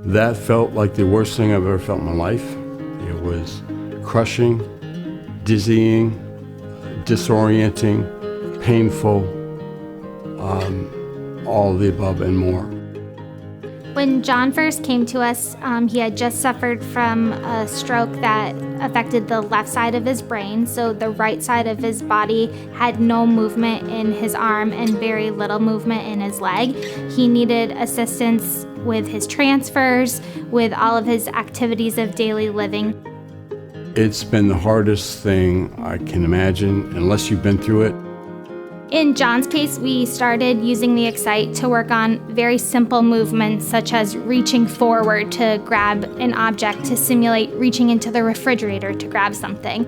That felt like the worst thing I've ever felt in my life. It was crushing, dizzying, disorienting, painful, all of the above and more. When John first came to us, he had just suffered from a stroke that affected the left side of his brain, so the right side of his body had no movement in his arm and very little movement in his leg. He needed assistance with his transfers, with all of his activities of daily living. It's been the hardest thing I can imagine, unless you've been through it. In John's case, we started using the Xcite to work on very simple movements, such as reaching forward to grab an object to simulate reaching into the refrigerator to grab something.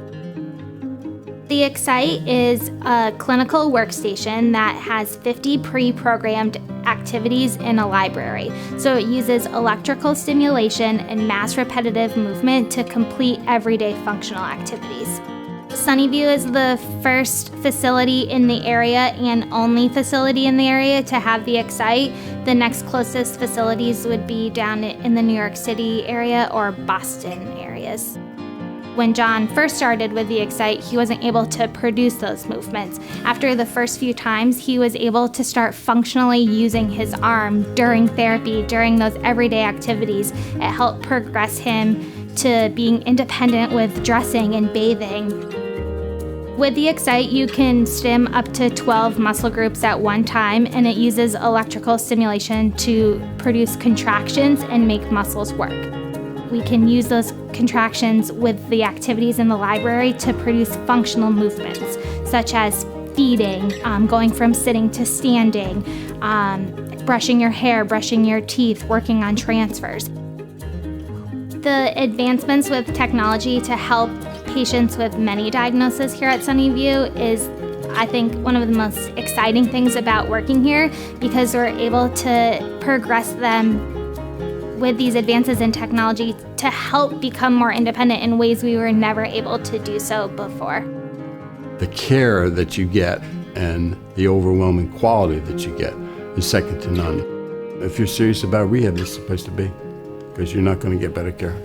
The Xcite is a clinical workstation that has 50 pre-programmed activities in a library. So it uses electrical stimulation and mass repetitive movement to complete everyday functional activities. Sunnyview is the first facility in the area and only facility in the area to have the Xcite. The next closest facilities would be down in the New York City area or Boston areas. When John first started with the Xcite, he wasn't able to produce those movements. After the first few times, he was able to start functionally using his arm during therapy, during those everyday activities. It helped progress him to being independent with dressing and bathing. With the Xcite, you can stim up to 12 muscle groups at one time, and it uses electrical stimulation to produce contractions and make muscles work. We can use those contractions with the activities in the library to produce functional movements, such as feeding, going from sitting to standing, brushing your hair, brushing your teeth, working on transfers. The advancements with technology to help patients with many diagnoses here at Sunnyview is, I think, one of the most exciting things about working here, because we're able to progress them with these advances in technology to help become more independent in ways we were never able to do so before. The care that you get and the overwhelming quality that you get is second to none. If you're serious about rehab, this is the place to be, because you're not going to get better care.